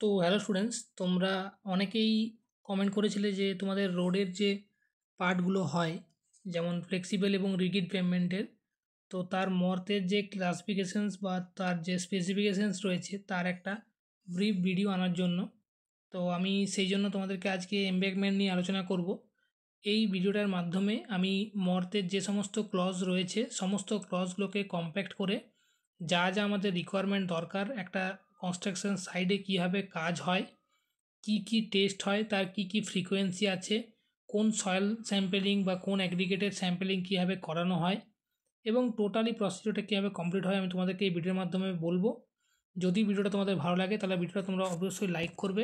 তো hello students, তোমরা অনেকেই কমেন্ট করেছিলে যে তোমাদের রোডের যে পার্টগুলো হয়, যেমন ফ্লেক্সিবল এবং রিজিড পেমেন্টের, তো তার মর্তের যে ক্লাসিফিকেশনস বা তার যে স্পেসিফিকেশনস রয়েছে তার একটা ব্রিফ ভিডিও আনার জন্য। তো আমি সেই জন্য তোমাদেরকে আজকে এমব্যাকমেন্ট নিয়ে আলোচনা করব। এই ভিডিওটার মাধ্যমে আমি মর্তের যে সমস্ত ক্লজ রয়েছে সমস্ত ক্লজগুলোকে কম্প্যাক্ট করে যা যা আমাদের রিকোয়ারমেন্ট দরকার, একটা কনস্ট্রাকশন সাইডে কীভাবে কাজ হয়, কি কি টেস্ট হয়, তার কি কি ফ্রিকোয়েন্সি আছে, কোন সয়েল স্যাম্পেলিং বা কোন অ্যাগ্রিগেটেড স্যাম্পেলিং কীভাবে করানো হয় এবং টোটালি প্রসিডিওরটা কীভাবে কমপ্লিট হয় আমি তোমাদেরকে এই ভিডিওর মাধ্যমে বলবো। যদি ভিডিওটা তোমাদের ভালো লাগে তাহলে ভিডিওটা তোমরা অবশ্যই লাইক করবে,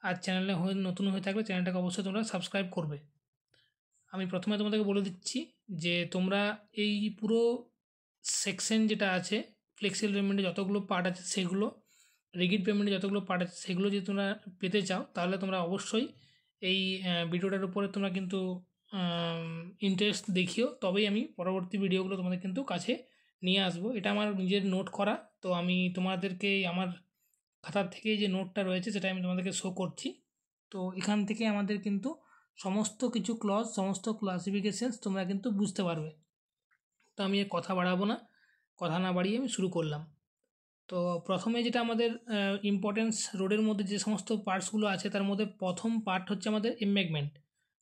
আর চ্যানেলে নতুন হয়ে থাকলে চ্যানেলটাকে অবশ্যই তোমরা সাবস্ক্রাইব করবে। আমি প্রথমে তোমাদেরকে বলে দিচ্ছি যে তোমরা এই পুরো সেকশন যেটা আছে, ফ্লেক্সিবল পেমেন্টে যতগুলো পার্ট আছে সেগুলো, রিজিড পেমেন্টে যতগুলো পার্ট আছে সেগুলো যদি তোমরা পেতে চাও তাহলে তোমরা অবশ্যই এই ভিডিওটার উপরে তোমরা কিন্তু ইন্টারেস্ট দেখিও, তবেই আমি পরবর্তী ভিডিওগুলো তোমাদের কিন্তু কাছে নিয়ে আসবো। এটা আমার নিজের নোট করা, তো আমি তোমাদেরকে আমার খাতার থেকে যে নোটটা রয়েছে সেটা আমি তোমাদেরকে শো করছি। তো এখান থেকে আমাদের কিন্তু সমস্ত কিছু ক্লজ, সমস্ত ক্লাসিফিকেশানস তোমরা কিন্তু বুঝতে পারবে। তো আমি কথা বাড়াবো না, কথা না বাড়িয়ে আমি শুরু করলাম। তো প্রথমে যেটা আমাদের ইম্পর্টেন্স, রোডের মধ্যে যে সমস্ত পার্টসগুলো আছে তার মধ্যে প্রথম পার্ট হচ্ছে আমাদের এমব্যাকমেন্ট।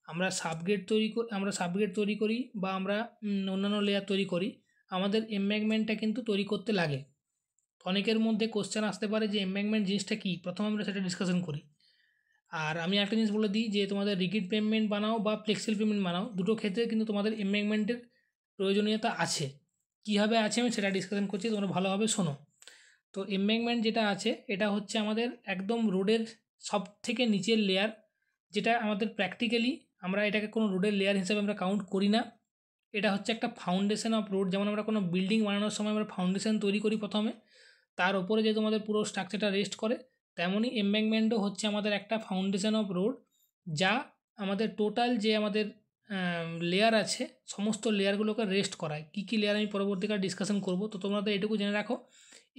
আমরা সাবগ্রেড তৈরি করি বা আমরা অন্যান্য লেয়ার তৈরি করি, আমাদের এমব্যাকমেন্টটা কিন্তু তৈরি করতে লাগে। অনেকের মধ্যে কোশ্চেন আসতে পারে যে এমব্যাকমেন্ট জিনিসটা কী, প্রথমে আমরা সেটা ডিসকাশন করি। আর আমি একটা জিনিস বলে দিই যে তোমাদের রিজিড পেমেন্ট বানাও বা ফ্লেক্সিবল পেমেন্ট বানাও, দুটো ক্ষেত্রে কিন্তু তোমাদের এমব্যাকমেন্টের প্রয়োজনীয়তা আছে। কীভাবে আছে আমি সেটা ডিসকাশন করছি, তোমরা ভালোভাবে শোনো। তো এমব্যাকমেন্ট যেটা আছে এটা হচ্ছে আমাদের একদম রোডের সব থেকে নিচের লেয়ার, যেটা আমাদের প্র্যাকটিক্যালি আমরা এটাকে কোনো রোডের লেয়ার হিসেবে আমরা কাউন্ট করি না। এটা হচ্ছে একটা ফাউন্ডেশন অফ রোড। যেমন আমরা কোনো বিল্ডিং বানানোর সময় আমরা ফাউন্ডেশন তৈরি করি প্রথমে, তার ওপরে যে তোমাদের পুরো স্ট্রাকচারটা রেস্ট করে, তেমনই এমব্যাকমেন্টও হচ্ছে আমাদের একটা ফাউন্ডেশন অফ রোড, যা আমাদের টোটাল যে আমাদের লেয়ার আছে সমস্ত লেয়ারগুলোকে রেস্ট করায়। কী কী লেয়ার আমি পরবর্তীকালে ডিসকাশন করব। তো তোমরা তো এটুকু জেনে রাখো,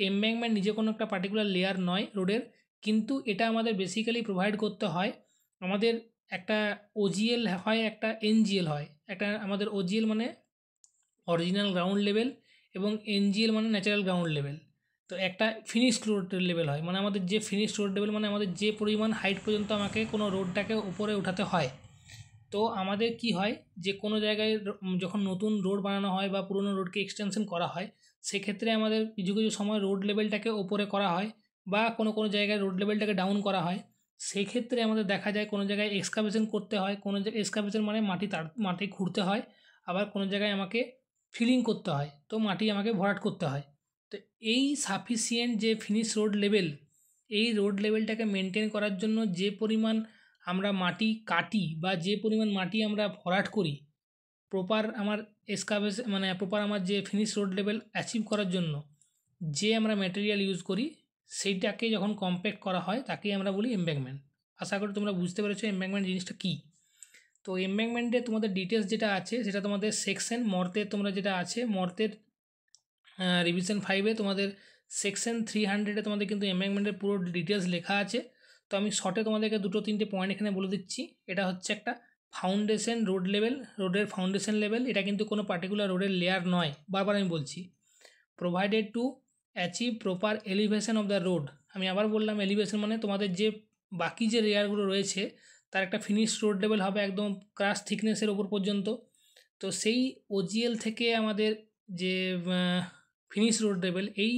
এমব্যাকমেন্ট নিজে কোনো একটা পার্টিকুলার লেয়ার নয় রোডের, কিন্তু এটা আমাদের বেসিক্যালি প্রোভাইড করতে হয়। আমাদের একটা ওজিএল হয়, একটা এনজিএল হয়। একটা আমাদের ওজিএল মানে অরিজিনাল গ্রাউন্ড লেভেল এবং এনজিএল মানে ন্যাচারাল গ্রাউন্ড লেভেল। তো একটা ফিনিশড রোড লেভেল হয়, মানে আমাদের যে ফিনিশড রোড লেভেল মানে আমাদের যে পরিমাণ হাইট পর্যন্ত আমাকে কোনো রোডটাকে উপরে উঠাতে হয়। তো আমাদের কি হয় যে কোনো জায়গায় যখন নতুন রোড বানানো হয় বা পুরনো রোডকে এক্সটেনশন করা হয়, সেক্ষেত্রে আমাদের কিছু কিছু সময় রোড লেভেলটাকে ওপরে করা হয় বা কোনো কোনো জায়গায় রোড লেভেলটাকে ডাউন করা হয়। সেক্ষেত্রে আমাদের দেখা যায় কোনো জায়গায় এক্সকাভেশন করতে হয়, কোনো জায়গায় এক্সকাভেশন মানে মাটি খুঁড়তে হয়, আবার কোনো জায়গায় আমাকে ফিলিং করতে হয়, তো মাটি আমাকে ভরাট করতে হয়। তো এই সাফিসিয়েন্ট যে ফিনিশ রোড লেভেল, এই রোড লেভেলটাকে মেনটেন করার জন্য যে পরিমাণ আমরা মাটি কাটি বা যে পরিমাণ মাটি আমরা ভরাট করি, প্রপার আমার এক্সকাভেশন মানে প্রপার আমার যে ফিনিশ রোড লেভেল অ্যাচিভ করার জন্য যে আমরা ম্যাটেরিয়াল ইউজ করি, সেইটাকে যখন কম্প্যাক্ট করা হয় তাকেই আমরা বলি এমব্যাকমেন্ট। আশা করি তোমরা বুঝতে পেরেছো এমব্যাকমেন্ট জিনিসটা কী। তো এমব্যাকমেন্টে তোমাদের ডিটেলস যেটা আছে সেটা তোমাদের সেকশন মর্তের, তোমরা যেটা আছে মর্তের রিভিশন 5-এ তোমাদের সেকশন 300-এ তোমাদের কিন্তু এমব্যাকমেন্টের পুরো ডিটেলস লেখা আছে। তো আমি শর্টে তোমাদেরকে দুটো তিনটে পয়েন্ট এখানে বলে দিচ্ছি। এটা হচ্ছে একটা ফাউন্ডেশন রোড লেভেল, রোডের ফাউন্ডেশন লেভেল। এটা কিন্তু কোনো পার্টিকুলার রোডের লেয়ার নয়, বারবার আমি বলছি। Provided to achieve proper elevation of the road. আমি আবার বললাম, এলিভেশন মানে তোমাদের যে বাকি যে লেয়ারগুলো রয়েছে তার একটা ফিনিশ রোড লেভেল হবে একদম ক্রাশ থিকনেসের ওপর পর্যন্ত। তো সেই ওজিএল থেকে আমাদের যে ফিনিশ রোড লেভেল, এই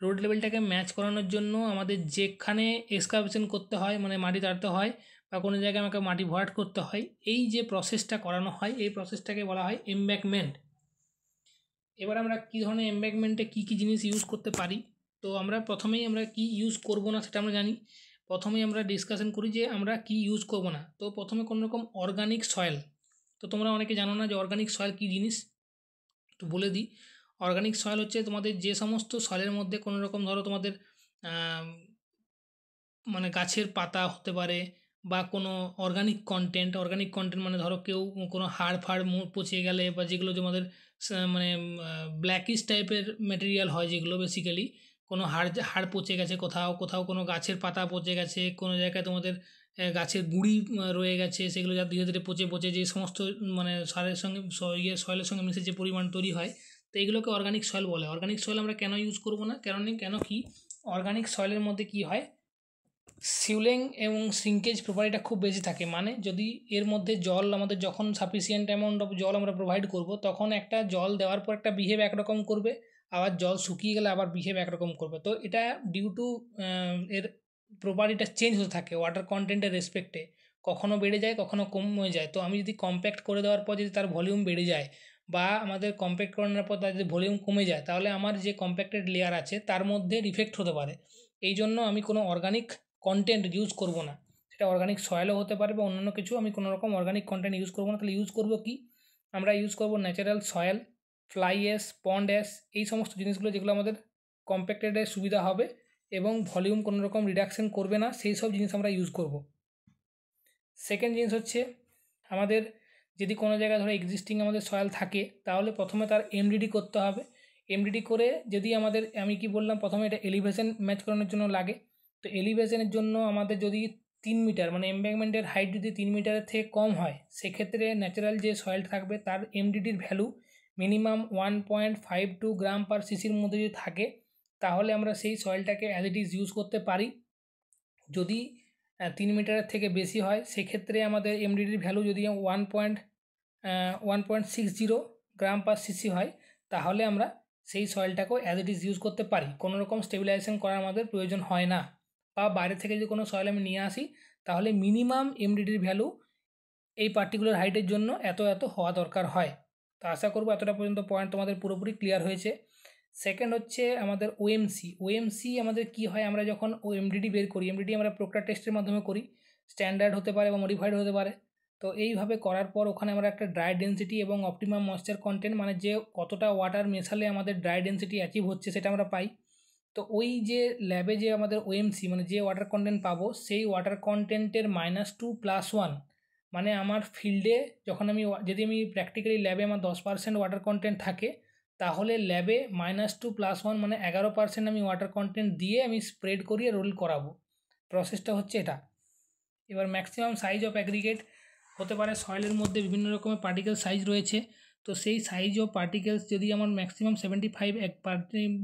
রোড লেভেলটাকে ম্যাচ করানোর জন্য আমাদের যেখানে এক্সকাভেশন করতে হয় মানে মাটি তাড়তে হয় বা কোনো জায়গায় আমাকে মাটি ভরাট করতে হয়, এই যে প্রসেসটা করানো হয় এই প্রসেসটাকে বলা হয় এমব্যাকমেন্ট। এবার আমরা কী ধরনের এমব্যাকমেন্টে কী কী জিনিস ইউজ করতে পারি, তো আমরা প্রথমেই আমরা কী ইউজ করব না সেটা আমরা জানি। প্রথমেই আমরা ডিসকাশন করি যে আমরা কী ইউজ করব না। তো প্রথমে কোনো রকম অর্গানিক সয়েল। তো তোমরা অনেকে জানো না যে অর্গানিক সয়েল কী জিনিস, তো বলে দিই। অর্গানিক সয়েল হচ্ছে তোমাদের যে সমস্ত সয়েলের মধ্যে কোনো রকম ধরো তোমাদের মানে গাছের পাতা হতে পারে বা কোনো অর্গানিক কন্টেন্ট মানে ধরো কেউ কোনো হাড় ফাড় পচে গেলে বা যেগুলো যে আমাদের মানে ব্ল্যাকিশ টাইপের ম্যাটেরিয়াল হয় যেগুলো বেসিক্যালি কোনো হাড় পচে গেছে কোথাও কোথাও কোনো গাছের পাতা পচে গেছে কোনো জায়গায় তোমাদের গাছের গুঁড়ি রয়ে গেছে সেগুলো যা ধীরে ধীরে পচে পচে যে সমস্ত মানে সারের সঙ্গে সয়েলের সঙ্গে মিশে যে পরিমাণ তৈরি হয়, তো এইগুলোকে অর্গানিক সয়েল বলে। অর্গানিক সয়েল আমরা কেন ইউজ করবো না, কেন কি অর্গানিক সয়েলের মধ্যে কি হয়, সিউলিং এবং শ্রিঙ্কেজ প্রপার্টিটা খুব বেশি থাকে। মানে যদি এর মধ্যে জল আমাদের যখন সাফিসিয়েন্ট অ্যামাউন্ট অফ জল আমরা প্রোভাইড করব তখন একটা জল দেওয়ার পর একটা বিহেভ একরকম করবে, আবার জল শুকিয়ে গেলে আবার বিহেভ একরকম করবে। তো এটা ডিউ টু এর প্রপার্টিটা চেঞ্জ হতে থাকে ওয়াটার কন্টেন্টের রেসপেক্টে, কখনো বেড়ে যায় কখনো কমে যায়। তো আমি যদি কম্প্যাক্ট করে দেওয়ার পর যদি তার ভলিউম বেড়ে যায় বা আমাদের কম্প্যাক্ট করানোর পর তার যদি ভলিউম কমে যায় তাহলে আমার যে কম্প্যাক্টেড লেয়ার আছে তার মধ্যে ডিফেক্ট হতে পারে। এই জন্য আমি কোনো অর্গানিক কন্টেন্ট ইউজ করব না, সেটা অর্গানিক সয়েলও হতে পারে বা অন্যান্য কিছু, আমি কোনো রকম অর্গানিক কন্টেন্ট ইউজ করবো না। তাহলে ইউজ করবো কি, আমরা ইউজ করব ন্যাচারাল সয়েল, ফ্লাই অ্যাশ, পন্ড অ্যাশ, এই সমস্ত জিনিসগুলো যেগুলো আমাদের কম্প্যাক্টেডের সুবিধা হবে এবং ভলিউম কোনো রকম রিডাকশন করবে না, সেই সব জিনিস আমরা ইউজ করব। সেকেন্ড জিনিস হচ্ছে আমাদের যদি কোনো জায়গায় ধরো এক্সিস্টিং আমাদের সয়েল থাকে তাহলে প্রথমে তার এমডিডি করতে হবে। এমডিডি করে যদি আমাদের, আমি কি বললাম প্রথমে এটা এলিভেশন ম্যাচ করানোর জন্য লাগে, তো এলিভেশনের জন্য আমাদের যদি 3 মিটার মানে এমব্যাঙ্কমেন্টের হাইট যদি 3 মিটারের থেকে কম হয় সেক্ষেত্রে ন্যাচারাল যে সয়েল থাকবে তার এমডিডির ভ্যালু মিনিমাম 1.52 গ্রাম পার সিসির মধ্যে যদি থাকে তাহলে আমরা সেই সয়েলটাকে অ্যাজ ইট ইজ ইউজ করতে পারি। যদি 3 মিটারের থেকে বেশি হয় সেক্ষেত্রে আমাদের এমডিডির ভ্যালু যদি 1.60 গ্রাম পার সিসি হয় তাহলে আমরা সেই সয়েলটাকেও অ্যাজ ইট ইজ ইউজ করতে পারি, কোনো রকম স্টেবিলাইজেশন করার আমাদের প্রয়োজন হয় না। বা বাইরে থেকে যদি কোনো সয়েল আমি নিয়ে আসি তাহলে মিনিমাম এমডিডির ভ্যালু এই পার্টিকুলার হাইটের জন্য এত এত হওয়া দরকার হয়। তো আশা করবো এতটা পর্যন্ত পয়েন্ট তোমাদের পুরোপুরি ক্লিয়ার হয়েছে। সেকেন্ড হচ্ছে আমাদের ওএমসি আমাদের কি হয়, আমরা যখন এমডিডি বের করি, এমডিডি আমরা প্রোক্টার টেস্টের মাধ্যমে করি, স্ট্যান্ডার্ড হতে পারে বা মডিফাইড হতে পারে। তো এইভাবে করার পর ওখানে আমরা একটা ড্রাই ডেন্সিটি এবং অপটিমাম ময়েশ্চার কন্টেন্ট মানে যে কতটা ওয়াটার মেশালে আমাদের ড্রাই ডেন্সিটি অ্যাচিভ হচ্ছে সেটা আমরা পাই। তো ওই যে ল্যাবে যে আমাদের ওএমসি মানে যে ওয়াটার কন্টেন্ট পাবো সেই ওয়াটার কন্টেন্টের -2+1 মানে আমার ফিল্ডে যখন আমি যদি আমি প্র্যাকটিক্যালি ল্যাবে আমার 10% ওয়াটার কন্টেন্ট থাকে তাহলে ল্যাবে -2+1 মানে 11% আমি ওয়াটার কন্টেন্ট দিয়ে আমি স্প্রেড করিয়ে রোল করাবো। প্রসেসটা হচ্ছে এটা। এবার ম্যাক্সিমাম সাইজ অফ অ্যাগ্রিগেট হতে পারে, সয়েলের মধ্যে বিভিন্ন রকমের পার্টিকেল সাইজ রয়েছে, তো সেই সাইজ অফ পার্টিকেলস যদি আমার ম্যাক্সিমাম 75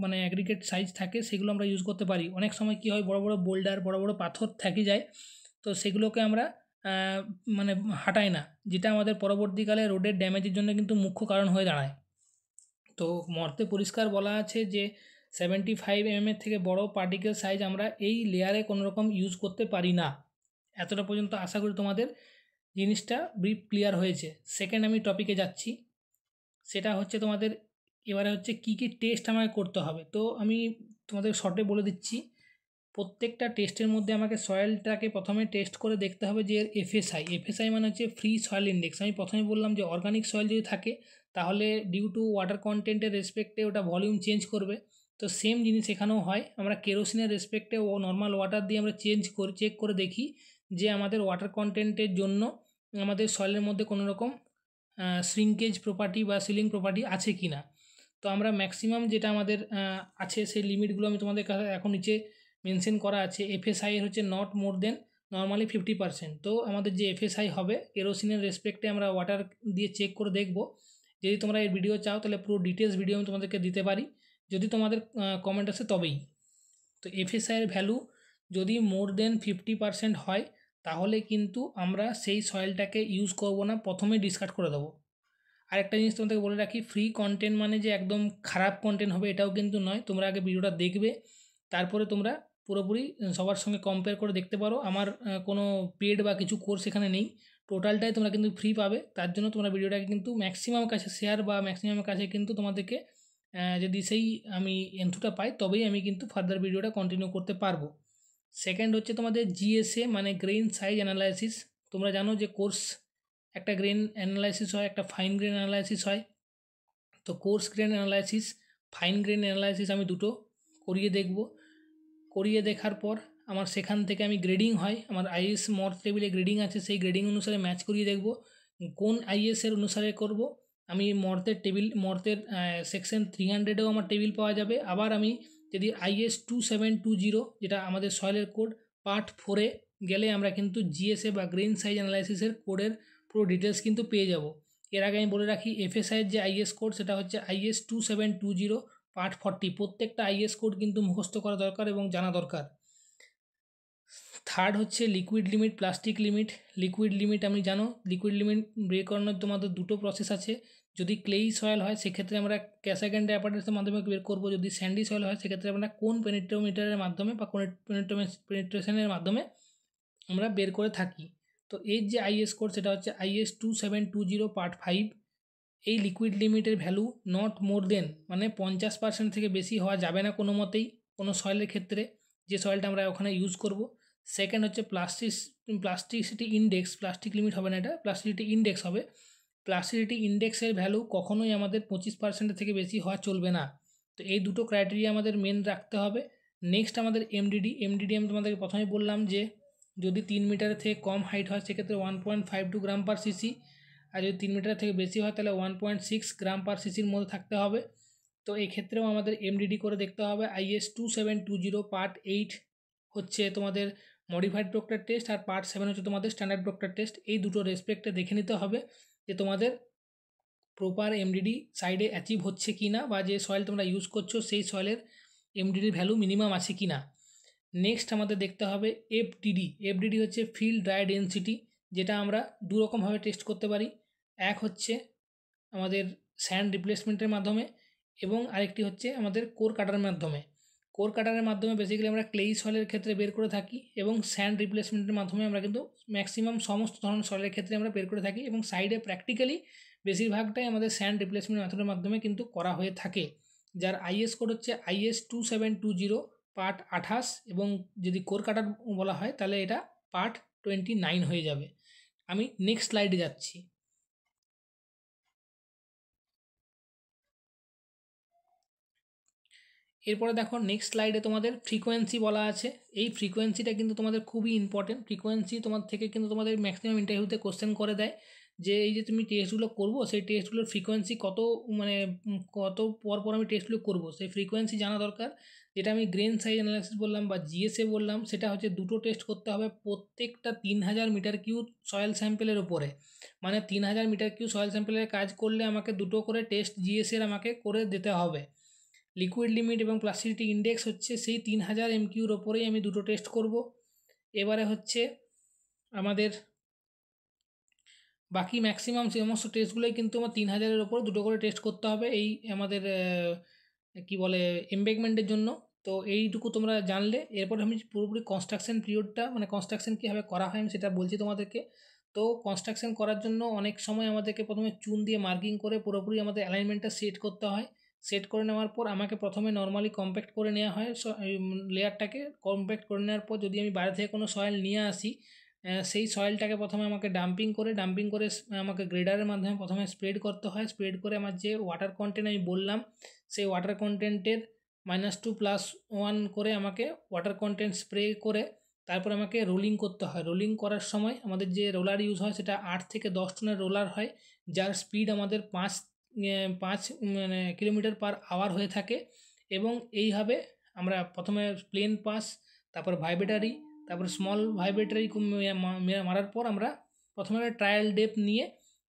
মানে অ্যাগ্রিগেট সাইজ থাকে সেগুলো আমরা ইউজ করতে পারি। অনেক সময় কী হয়, বড় বড় বোল্ডার বড় বড় পাথর থেকে যায়, তো সেগুলোকে আমরা মানে হাঁটাই না, যেটা আমাদের পরবর্তীকালে রোডের ড্যামেজের জন্য কিন্তু মুখ্য কারণ হয়ে দাঁড়ায়। তো মর্তে পরিষ্কার বলা আছে যে 75 mm থেকে বড় পার্টিকেল সাইজ আমরা এই লেয়ারে কোনো রকম ইউজ করতে পারি না। এতটা পর্যন্ত আশা করি তোমাদের জিনিসটা ব্রিফ ক্লিয়ার হয়েছে। সেকেন্ড আমি টপিকে যাচ্ছি, সেটা হচ্ছে তোমাদের এবারে হচ্ছে কী কী টেস্ট আমাকে করতে হবে। তো আমি তোমাদের শর্টে বলে দিচ্ছি, প্রত্যেকটা টেস্টের মধ্যে আমাকে সয়েলটাকে প্রথমে টেস্ট করে দেখতে হবে যে এর এফএসআই মানে হচ্ছে ফ্রি সয়েল ইন্ডেক্স। আমি প্রথমে বললাম যে অর্গানিক সয়েল যদি থাকে তাহলে ডিউ টু ওয়াটার কন্টেন্টের রেসপেক্টে ওটা ভলিউম চেঞ্জ করবে, তো সেম জিনিস এখানেও হয়। আমরা কেরোসিনের রেসপেক্টে ও নর্মাল ওয়াটার দিয়ে আমরা চেক করে দেখি যে আমাদের ওয়াটার কন্টেন্টের জন্য আমাদের সয়েলের মধ্যে কোনো রকম শ্রিঙ্কেজ প্রপার্টি বা সিলিং প্রপার্টি আছে কি না। তো আমরা ম্যাক্সিমাম যেটা আমাদের আছে সেই লিমিটগুলো আমি তোমাদের কাছে এখন নিচে মেনশন করা আছে। এফএসআই এর হচ্ছে নট মোর দেন নর্মালি 50%। তো আমাদের যে এফএসআই হবে কেরোসিনের রেসপেক্টে আমরা ওয়াটার দিয়ে চেক করে দেখব। যদি তোমরা এর ভিডিও চাও তাহলে পুরো ডিটেলস ভিডিও আমি তোমাদেরকে দিতে পারি, যদি তোমাদের কমেন্ট আসে তবেই। তো এফএসআই এর ভ্যালু যদি মোর দেন 50% হয় তাহলে কিন্তু আমরা সেই সয়েলটাকে ইউজ করব না, প্রথমে ডিসকার্ড করে দেবো। আরেকটা জিনিস তোমাদেরকে বলে রাখি, ফ্রি কন্টেন্ট মানে যে একদম খারাপ কন্টেন্ট হবে এটাও কিন্তু নয়। তোমরা আগে ভিডিওটা দেখবে, তারপরে তোমরা পুরোপুরি সবার সঙ্গে কম্পেয়ার করে দেখতে পারো। আমার কোনো পেড বা কিছু কোর্স এখানে নেই, টোটালটাই তোমরা কিন্তু ফ্রি পাবে। তার জন্য তোমরা ভিডিওটাকে কিন্তু ম্যাক্সিমাম কাছে শেয়ার বা ম্যাক্সিমামের কাছে কিন্তু তোমাদেরকে যদি সেই আমি এন্থুটা পাই তবেই আমি কিন্তু ফার্দার ভিডিওটা কন্টিনিউ করতে পারবো। সেকেন্ড হচ্ছে তোমাদের জিএসএ মানে গ্রেইন সাইজ অ্যানালাইসিস। তোমরা জানো যে কোর্স একটা গ্রেন অ্যানালাইসিস হয়, একটা ফাইন গ্রেন অ্যানালাইসিস হয়। তো course grain analysis, fine grain analysis আমি দুটো করিয়ে দেখব। করিয়ে দেখার পর আমার সেখান থেকে আমি গ্রেডিং হয়, আমার আইএস মর্থ টেবিলে গ্রেডিং আছে, সেই গ্রেডিং অনুসারে ম্যাচ করিয়ে দেখব কোন আইএসের অনুসারে করব। আমি মর্থের সেকশন 300-এও আমার টেবিল পাওয়া যাবে। আবার আমি যদি IS 2720 যেটা আমাদের সয়েলের কোড পার্ট 4-এ গেলে আমরা কিন্তু জিএসএ বা গ্রেন সাইজ অ্যানালাইসিসের কোডের পুরো ডিটেলস কিন্তু পেয়ে যাব। এর আগে আমি বলে রাখি এফএসআইয়ের যে আইএস কোড সেটা হচ্ছে IS 2720 পার্ট 40। প্রত্যেকটা আইএস কোড কিন্তু মুখস্থ করা দরকার এবং জানা দরকার। থার্ড হচ্ছে liquid limit, plastic limit. Liquid limit আমি জানো, লিকুইড লিমিট বের করানোর তোমাদের দুটো প্রসেস আছে। যদি ক্লেই সয়েল হয় সেক্ষেত্রে আমরা ক্যাসাগ্যান্ড অ্যাপারেটসের মাধ্যমে বের করব। যদি স্যান্ডি সয়েল হয় সেক্ষেত্রে আমরা কোন পেনিট্রোমিটারের মাধ্যমে বা কোন পেনিট্রেশনের মাধ্যমে আমরা বের করে থাকি। তো এর যে আইএস কোড সেটা হচ্ছে IS 2720 পার্ট 5। এই লিকুইড লিমিটের ভ্যালু নট মোর দেন, মানে 50% থেকে বেশি হওয়া যাবে না কোনো মতেই কোনো সয়েলের ক্ষেত্রে, যে সয়েলটা আমরা ওখানে ইউজ করব। সেকেন্ড হচ্ছে প্লাস্টিসিটি ইন্ডেক্স, প্লাস্টিক লিমিট হবে না, এটা প্লাস্টিসিটি ইন্ডেক্স হবে। প্লাস্টিসিটি ইন্ডেক্সের ভ্যালু কখনোই আমাদের 25% থেকে বেশি হওয়া চলবে না। তো এই দুটো ক্রাইটেরিয়া আমাদের মেন রাখতে হবে। নেক্সট আমাদের এমডিডি আমি তোমাদেরকে প্রথমে বললাম যে যদি 3 মিটারের থেকে কম হাইট হয় সেক্ষেত্রে 1.52 গ্রাম পার সিসি, আর যদি 3 মিটার থেকে বেশি হয় তাহলে 1.6 গ্রাম পার সিসির মধ্যে থাকতে হবে। তো এই ক্ষেত্রেও আমাদের এমডিডি করে দেখতে হবে। IS 2720 পার্ট 8 হচ্ছে তোমাদের মডিফাইড প্রক্টর টেস্ট, আর পার্ট 7 হচ্ছে তোমাদের স্ট্যান্ডার্ড প্রক্টর টেস্ট। এই দুটো রেসপেক্টে দেখে নিতে হবে যে তোমাদের প্রপার এমডিডি সাইডে অ্যাচিভ হচ্ছে কি না, বা যে সয়েল তোমরা ইউজ করছো সেই সয়েলের এমডিডির ভ্যালু মিনিমাম আছে কি না। নেক্সট আমাদের দেখতে হবে এফডিডি হচ্ছে ফিল্ড ড্রাই ডেনসিটি, যেটা আমরা দুরকমভাবে টেস্ট করতে পারি। এক হচ্ছে আমাদের স্যান্ড রিপ্লেসমেন্টের মাধ্যমে, এবং আরেকটি হচ্ছে আমাদের কোর কাটারের মাধ্যমে। কোর কাটারের মাধ্যমে বেসিক্যালি আমরা ক্লেই সয়েলের ক্ষেত্রে বের করে থাকি, এবং স্যান্ড রিপ্লেসমেন্টের মাধ্যমে আমরা কিন্তু ম্যাক্সিমাম সমস্ত ধরনের সয়েলের ক্ষেত্রে আমরা বের করে থাকি, এবং সাইডে প্র্যাকটিক্যালি বেশিরভাগটাই আমাদের স্যান্ড রিপ্লেসমেন্ট মেথডের মাধ্যমে কিন্তু করা হয়ে থাকে। যার আইএস কোড হচ্ছে IS 2720 পার্ট 28, এবং যদি কোর কাটার বলা হয় তাহলে এটা পার্ট 29 হয়ে যাবে। আমি নেক্সট স্লাইডে যাচ্ছি। এরপরে দেখো নেক্সট স্লাইডে তোমাদের ফ্রিকোয়েন্সি বলা আছে। এই ফ্রিকোয়েন্সিটা কিন্তু তোমাদের খুবই ইম্পর্টেন্ট। ফ্রিকোয়েন্সি তোমার থেকে কিন্তু তোমাদের ম্যাক্সিমাম ইন্টারভিউতে কোশ্চেন করে দেয় যে এই যে তুমি টেস্টগুলো করবো সেই টেস্টগুলোর ফ্রিকোয়েন্সি কত, মানে কত পর আমি টেস্টগুলো করবো সেই ফ্রিকোয়েন্সি জানা দরকার। যেটা আমি গ্রেন সাইজ অ্যানালাইসিস বললাম বা জিএসএ বললাম, সেটা হচ্ছে দুটো টেস্ট করতে হবে প্রত্যেকটা 3000 মিটার কিউব সয়েল স্যাম্পেলের উপরে। মানে 3000 মিটার কিউব সয়েল স্যাম্পেলের কাজ করলে আমাকে দুটো করে টেস্ট জিএসএর আমাকে করে দিতে হবে। লিকুইড লিমিট এবং প্লাস্টিসিটি ইন্ডেক্স হচ্ছে সেই 3000 MQর ওপরেই আমি দুটো টেস্ট করব। এবারে হচ্ছে আমাদের বাকি ম্যাক্সিমাম সমস্ত টেস্টগুলোই কিন্তু আমার 3000-এর ওপর দুটো করে টেস্ট করতে হবে এই আমাদের কি বলে এমবেগমেন্টের জন্য। তো এইটুকু তোমরা জানলে এরপর আমি পুরোপুরি কনস্ট্রাকশন পিরিয়ডটা, মানে কনস্ট্রাকশন কীভাবে করা হয় আমি সেটা বলছি তোমাদেরকে। তো কনস্ট্রাকশন করার জন্য অনেক সময় আমাদেরকে প্রথমে চুন দিয়ে মার্কিং করে পুরোপুরি আমাদের অ্যালাইনমেন্টটা সেট করতে হয়। সেট করে নেওয়ার পর আমাকে প্রথমে নর্মালি কম্প্যাক্ট করে নেওয়া হয় লেয়ারটাকে। কম্প্যাক্ট করে নেওয়ার পর যদি আমি বাইরে থেকে কোনো সয়েল নিয়ে আসি, সেই সয়েলটাকে প্রথমে আমাকে ডাম্পিং করে আমাকে গ্রেডারের মাধ্যমে প্রথমে স্প্রেড করতে হয়। স্প্রেড করে আমার যে ওয়াটার কন্টেন্ট আমি বললাম সেই ওয়াটার কন্টেন্টের -2+1 করে আমাকে ওয়াটার কন্টেন্ট স্প্রে করে তারপর আমাকে রোলিং করতে হয়। রোলিং করার সময় আমাদের যে রোলার ইউজ হয় সেটা 8 থেকে 10 টনের রোলার হয়, যার স্পিড আমাদের 5 মানে কিলোমিটার পার আওয়ার হয়ে থাকে। এবং এইভাবে আমরা প্রথমে প্লেন পাস, তারপর ভাইব্রেটারি, তারপর স্মল ভাইব্রেটারি মারার পর আমরা প্রথমে ট্রায়াল ডেপথ নিয়ে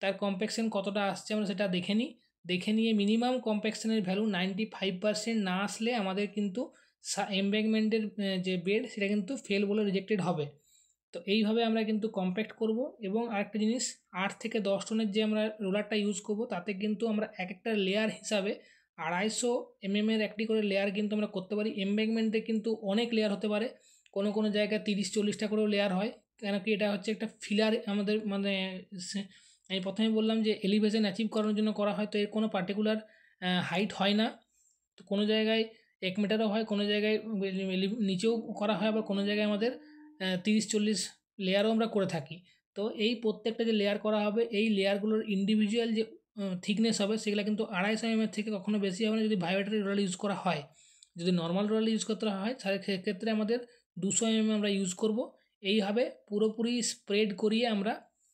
তার কম্প্যাকশন কতটা আসছে আমরা সেটা দেখে নিই। দেখে নিয়ে মিনিমাম কম্প্যাকশনের ভ্যালু 95% না আসলে আমাদের কিন্তু এমব্যাঙ্কমেন্টের যে বেড সেটা কিন্তু ফেল বলে রিজেক্টেড হবে। তো এইভাবে আমরা কিন্তু কম্প্যাক্ট করব। এবং আরেকটা জিনিস, 8 থেকে 10 টনের যে আমরা রোলারটা ইউজ করব তাতে কিন্তু আমরা এক একটা লেয়ার হিসাবে 250 mm একটি করে লেয়ার কিন্তু আমরা করতে পারি। এমব্যাঙ্কমেন্টে কিন্তু অনেক লেয়ার হতে পারে, কোনো কোনো জায়গায় 30-40টা করেও লেয়ার হয়, কেন কি এটা হচ্ছে একটা ফিলার আমাদের, মানে আমি প্রথমে বললাম যে এলিভেশন অ্যাচিভ করানোর জন্য করা হয়। তো এর কোনো পার্টিকুলার হাইট হয় না। তো কোনো জায়গায় 1 মিটারও হয়, কোনো জায়গায় নিচেও করা হয়, আবার কোনো জায়গায় আমাদের 30-40 লেয়ারও আমরা করে থাকি। তো এই প্রত্যেকটা যে লেয়ার করা হবে এই লেয়ারগুলোর ইন্ডিভিজুয়াল যে থিকনেস হবে সেগুলো কিন্তু 250 mm থেকে কখনো বেশি হবে না যদি ভাইব্রেটরি রোলার ইউজ করা হয়। যদি নর্মাল রোলার ইউজ করতে হয় তাহলে সেক্ষেত্রে আমাদের 200 আমরা ইউজ করব। এইভাবে পুরোপুরি স্প্রেড করিয়ে আমরা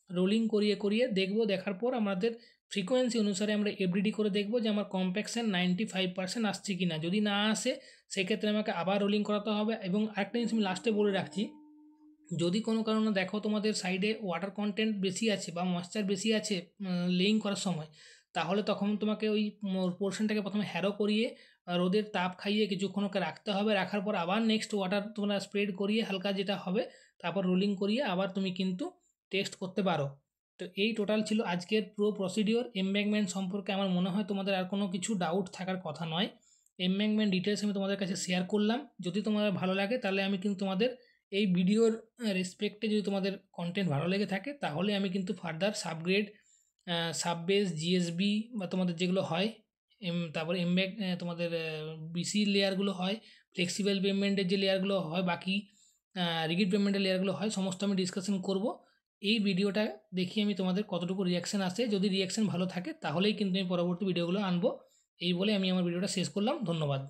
রোলিং করিয়ে করিয়ে দেখব, দেখার পর আমাদের ফ্রিকোয়েন্সি অনুসারে আমরা এফডিডি করে দেখব যে আমার কম্প্যাকশন 95% আসছে কি না। যদি না আসে সেক্ষেত্রে আমাকে আবার রোলিং করাতে হবে। এবং আরেকটা জিনিস আমি লাস্টে বলে রাখছি, যদি কোনো কারণে দেখো তোমাদের সাইডে ওয়াটার কন্টেন্ট বেশি আছে বা ময়েশ্চার বেশি আছে লেইং করার সময়, তাহলে তখন তোমাকে ওই পোর্শনটাকে প্রথমে হ্যারো করিয়ে রোদের তাপ খাইয়ে কিছুক্ষণ ওকে রাখতে হবে। রাখার পর আবার নেক্সট ওয়াটার তোমরা স্প্রেড করিয়ে হালকা যেটা হবে তারপর রোলিং করিয়ে আবার তুমি কিন্তু টেস্ট করতে পারো। তো এই টোটাল ছিল আজকের পুরো প্রসিডিওর। এমব্যাঙ্কমেন্ট সম্পর্কে আমার মনে হয় তোমাদের আর কোনো কিছু ডাউট থাকার কথা নয়। এমব্যাঙ্কমেন্ট ডিটেলস আমি তোমাদের কাছে শেয়ার করলাম। যদি তোমাদের ভালো লাগে তাহলে আমি কিন্তু তোমাদের এই ভিডিওর রেসপেক্টে, যদি তোমাদের কন্টেন্ট ভালো লেগে থাকে তাহলে আমি কিন্তু ফার্দার সাবগ্রেড, সাববেস, জিএসবি বা তোমাদের যেগুলো হয় তারপরে এমব্যাক তোমাদের বিসি লেয়ারগুলো হয়, ফ্লেক্সিবল পেমেন্টের যে লেয়ারগুলো হয়, বাকি রিগিড পেমেন্টের লেয়ারগুলো হয়, সমস্ত আমি ডিসকাশন করব। এই ভিডিওটা দেখি আমি তোমাদের কতটুকু রিয়াকশান আসে। যদি রিয়াকশান ভালো থাকে তাহলেই কিন্তু আমি পরবর্তী ভিডিওগুলো আনবো। এই বলে আমি আমার ভিডিওটা শেষ করলাম। ধন্যবাদ।